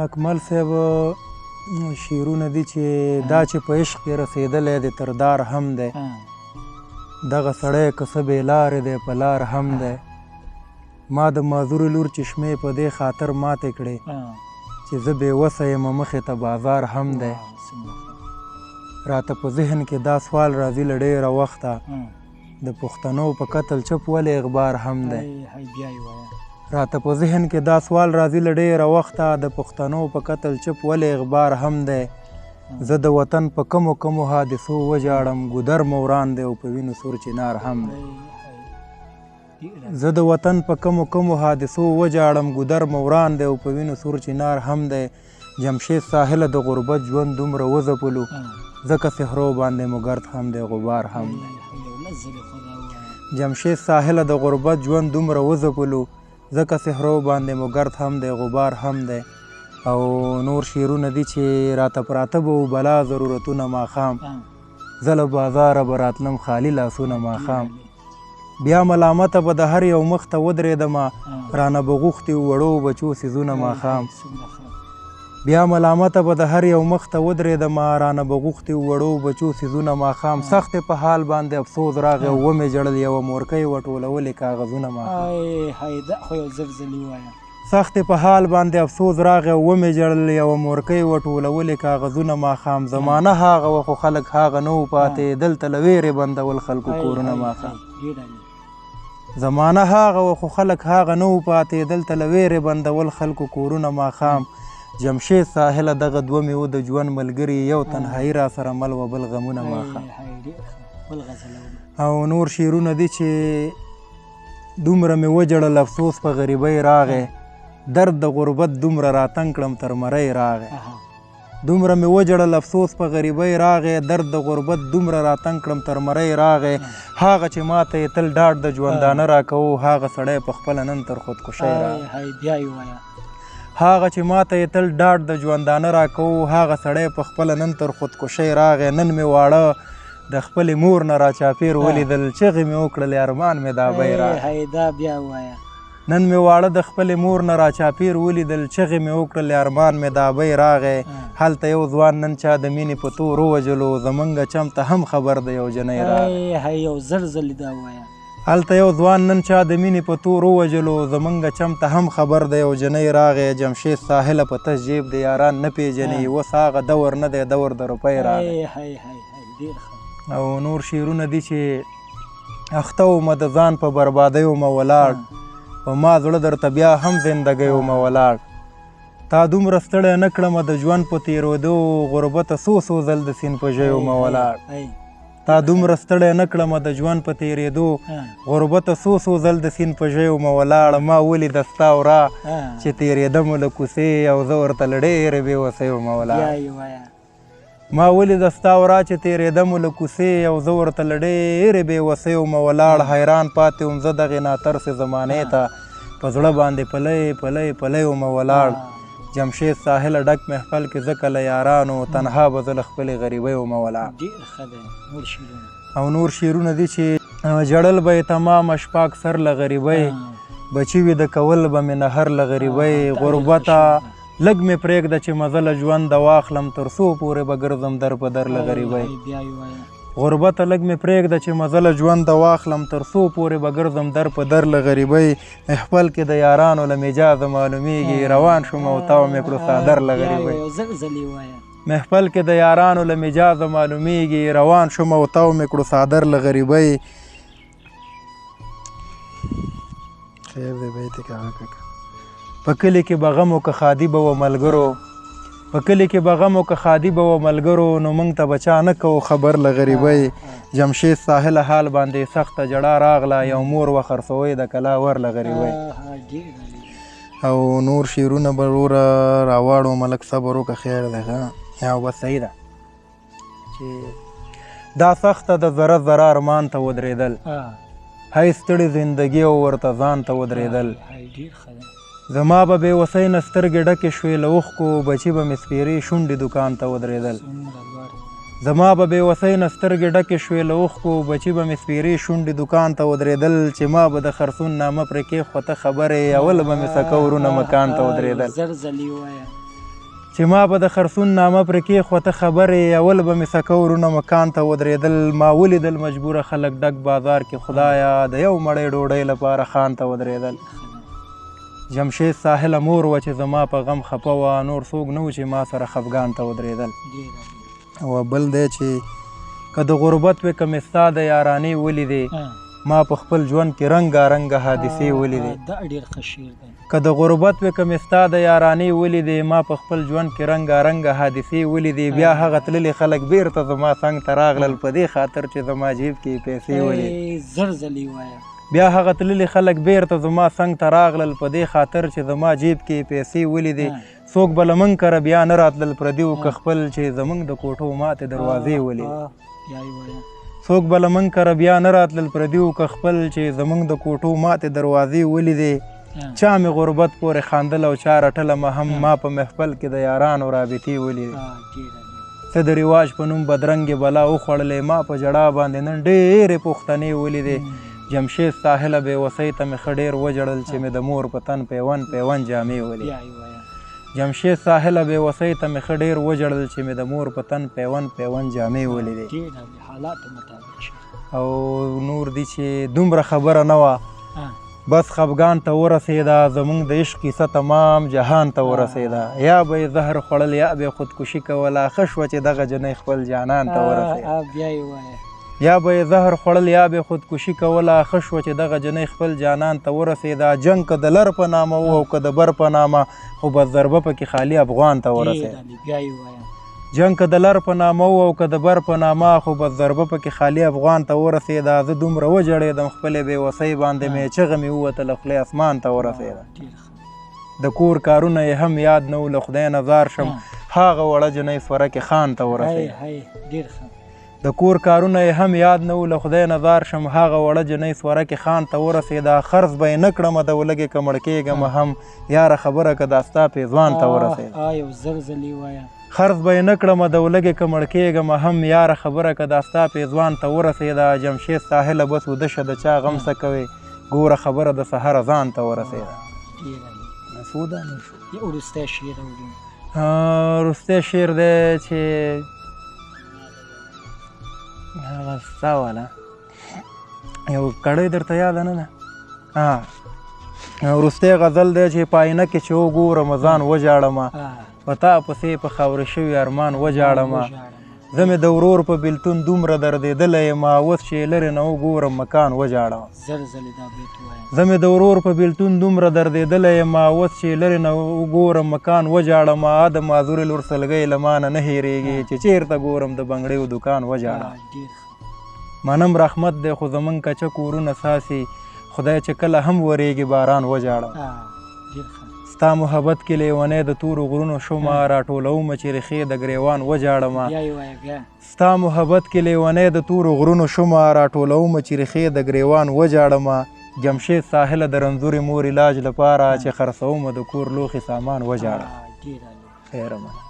اکمل صاحب شعرونه دي چې دا چې په عشق کې رسېدلی دی تر دار هم دی دغه سړی که څه بې لارې دی په لار هم دی ما د معذورې لور چشمې په دې خاطر ماتې کړې چې زه بې وسه یم مخې ته بازار هم دی راته په ذهن کې دا سوال راځي له ډېره وخته د پښتنو په قتل چپ ولې اخبار هم دی راته په ذهن کې دا سوال راځي له ډېره وخته د پښتنو په قتل چپ ولې اخبار هم دی زه د وطن په کمو کمو حادثو وژاړم ګودر مو وران دی او په وینو سور چنار هم دی زه د وطن په کمو کمو حادثو وژاړم ګودر مو وران دی او په وینو سور چنار هم دی جمشید ساحله د غربت ژوند دومره وځپلو ځکه صحرو باندې مو ګرد هم دی غبار هم دی جمشید ساحله د غربت ژوند دومره وځپلو ځکه صحرو باندې مو ګرد هم دی غبار هم دی او نور شعرونه دي چې راته پراته به و بلا ضرورتونه ماښام زه له بازاره به راتلم خالي لاسونه ماښام بیا ملامته به د هر یو مخ ته ودرېدمه رانه به غوښتي وړو بچو څیزونه ماښام بیا ملامته به د هر یو مخ ته ودرېدمه رانه به غوښتي وړو بچو څیزونه ماښام سخت په حال باندې افسوس راغی او ومې ژړل یوه مورکۍ وټولولې کاغذونه ماښام سخت په حال باندې افسوس راغی او ومې ژړل یوه مورکۍ وټولولې کاغذونه ماښام زمانه هاغه وه خو خلک هاغه نه و پاتې دلته له ویرې بندول خلکو کورونه ماښام زمانه هاغه وه خو خلک هاغه نه و پاتې دلته له ویرې بندول خلکو کورونه ماښام جمشید ساحله دغه دوه مې و د ژوند ملګري یو تنهایي را سره مل و بل غمونه ماښام او نور شعرونه دي چې دومره مې وجړل افسوس په غریبۍ راغی درد د غربت دومره راتنګ کړم تر مرۍ راغی دومره مې وجړل افسوس په غریبۍ راغی درد د غربت دومره راتنګ کړم تر مرۍ راغی هغه چې ماته یې تل ډاډ د ژوندانه راکوو هغه سړی په خپله نن تر خودکشۍ راغی هغه چې ماته یې تل ډاډ د ژوندانه راکوو هغه سړی په خپله نن تر خودکشۍ راغی نن مې واړه د خپلې مور نه راچاپېر ولیدل چغې مې وکړلې ارمان مې دا بی راغی نن مې واړه د خپلې مور نه راچاپېر ولیدل چغې مې وکړلې ارمان مې دا بی راغی هلته یو ځوان نن چا د مینې په تور ووژلو زمونږ چم ته هم خبر د یو جنۍ راغی هلته یو ځوان نن چا د مینې په تور ووژلو زمونږ چم ته هم خبر د یو جنۍ راغی جمشید ساحله په تش جیب د یاران نه پیژني اوس هغه دور نه دی دور د روپۍ راغی او نور شعرونه دي چې اخته ومه د ځان په بربادۍ ومه ولاړ په ما زړه درته بیا هم زندګۍ ومه ولاړ تا دومره ستړی نه کړمه د ژوند په تېرېدو غربته څو ځل د سیند په ژۍ ومه ولاړ تا دومره ستړی نه کړمه د ژوند په تېرېدو غربته څو ځل د سیند په ژۍ ومه ولاړ ما ولیده ستا ورا چې تېرېدمه له کوڅې او زه ورته له ډېرې بې وسۍ ومه ولاړ ما ولیده ستا ورا چې تېرېدمه له کوڅې او زه ورته له ډېرې بې وسۍ ومه ولاړ حیران پاتې وم زه دغې ناترسې زمانې ته په زړه باندې پلی ومه ولاړ جمشید ساحله ډک محفل کې ځکه له یارانو تنها به زه له خپلې غریبۍ ومه ولاړ او نور شعرونه دي چې ژړل به یې تمامه شپه اکثر له غریبۍ بچي وي د کول به مې نهر له غریبۍ غربته لږ مې پرېږده چې مزه له ژونده واخلم تر څو پورې به ګرځم در په در له غریبۍ غربته لږ مې پرېږده چې مزه له ژونده واخلم تر څو پورې به ګرځم در په در له غریبۍ محفل کې د یارانو له مجازه معلومیږي روان شوم او تاو مې کړو څادر له غریبۍ محفل کې د یارانو له مجازه معلومیږي روان شوم او تاو مې کړو څادر له غریبۍ خیر دی بیت په کلي کې به غم و که ښادي به و ملګرو په کلي کې به غم و که ښادي به و ملګرو نو موږ ته به چا نه کوو خبر له غریبۍ جمشید ساحله حال باندې سخته جړا راغله یو مور و خرڅوی د کلا ور له غریبۍ او نور شعرونه به وروره راواړو ملک صبر وکړه خیر دی او بس صحیح ده چې دا سخته د ذره ذره ارمان ته ودرېدل هی ستړې زندګي او ورته ځان ته ودرېدل زما به بې وسۍ نه سترګې ډکې شوې له اوښکو بچي به مې سپېرې شونډې دکان ته ودرېدل زما به بې وسۍ نه سترګې ډکې شوې له اوښکو بچي به مې سپېرې شونډې دکان ته ودرېدل چې ما به د خرڅون نامه پرې کېښوته خبرې اول به مې سکه ورونه مکان ته ودرېدل چې ما به د خرسون نامه پرې کېښوته خبرې اول به مې سکه ورونه مکان ته ودرېدل ما ولیدل مجبوره خلک ډک بازار کې خدایا د یو مړۍ ډوډۍ لپاره خان ته ودرېدل جمشید ساحله مور وه چې زما په غم خفه وه نور څوک نه و چې ما سره خفګان ته ودرېدل او بل دی چې که د غربت وې که مې ستا د یارانې ولیدې ما په خپل ژوند کې رنګارنګه حادثې ولیدې که د غربت وې که مې ستا د یارانې ولیدې ما په خپل ژوند کې رنګارنګه حادثې ولیدې بیا هغه تللي خلک بیرته زما څنګ ته راغلل په دې خاطر چې زما جیب کې پیسې ولیدې بیا هغه تللي خلک بیرته زما څنګ ته راغلل په دې خاطر چې زما جیب کې پیسې ولیدې څوک به له موږ کره بیا نه راتلل پردیو که خپل چې زموږ د کوټو ماتې دروازې ولیدې څوک به له موږ کره بیا نه راتلل پردیو که خپل چې زموږ د کوټو ماتې دروازې ولیدې چا مې غربت پورې خاندل او چا رټله هم ما په محفل کې د یارانو رابطې ولیدې څه د رواج په نوم بدرنګې بلا وخوړلې ما په ژړا باندې نن ډېرې پوښتنې ولیدې جمشید ساحله بېوسۍ ته مې ښه ډېر وژړل چې مې د مور په تن پیوند پیوند جامې ولیدې جمشید ساحله بېوسۍ ته مې ښه ډېر وژړل چې مې د مور په تن پیوند پیوند جامې ولیدې او نور دي چې دومره خبره نه وه بس خفګان ته ورسېده زموږ د عشق کیسه تمام جهان ته ورسېده یا به یې زهر خوړل یا به یې خودکشي کوله ښه شوه چې دغه جنۍ خپل جانان ته ورسېده یا به یې زهر خوړل یا به یې خودکشي کوله ښه شوه چې دغه جنۍ خپل جانان ته ورسېده جنګ که د لر په نامه و او که د بر په نامه خو بس ضربه پکې خالي افغان ته ورسېده جنګ که د لر په نامه و او که د بر په نامه خو بس ضربه پکې خالي افغان ته ورسېده زه دومره وژړېدم خپلې بېوسۍ باندې مې چغه مې ووتله خولې اسمان ته ورسېده د کور کارونه یې هم یاد نه و له خدای نه زار شم هغه وړه جنۍ سورکې خان ته ورسېده د کور کارونه یې هم یاد نه و له خدای نه زار شم هغه وړه جنۍ سورکې خان ته ورسېده خرڅ به یې نه کړمه د ولږې که مړ کېږم هم یاره خبره که دا ستا پېزوان ته ورسېده خرڅ به یې نه کړمه د ولږې که مړ کېږم هم یاره خبره که دا ستا پېزوان ته ورسېده جمشید ساحله بس وده شه د چا غم څه کوې ګوره خبره د سحره ځان ته ورسېده وروستی شعر دی چې هغه ستا والا یو کړی درته یاده نه ده وروستی غزل دی چې په آینه کې چې وګورم ځان وژاړمه په تا پسې په خاوره شوي ارمان وژاړمه زه مې د ورور په بېلتون دومره دردېدلی یم اوس چې لرې نه وګورم مکان وژاړمه زه مې د ورور په بېلتون دومره دردېدلی یم اوس چې لرې نه وګورم مکان وژاړمه د معذورې لور سلګۍ له مانه نه هېرېږي چې چېرته ګورم د بنګړیو دوکان وژاړم منم رحمت دی خو زموږ کچه کورونه ساسي خدای چې کله هم ورېږي باران وژاړم ستا محبت کې لیونی د تورو غرونو شومه راټولومه چې ریښې د ګریوان وژاړمه ستا محبت کې لیونی د تورو غرونو شومه راټولومه چې ریښې د ګریوان وژاړمه جمشید ساحله د رنځورې مور علاج لپاره چې خرڅومه د کور لوښي سامان وژاړم خیره مننه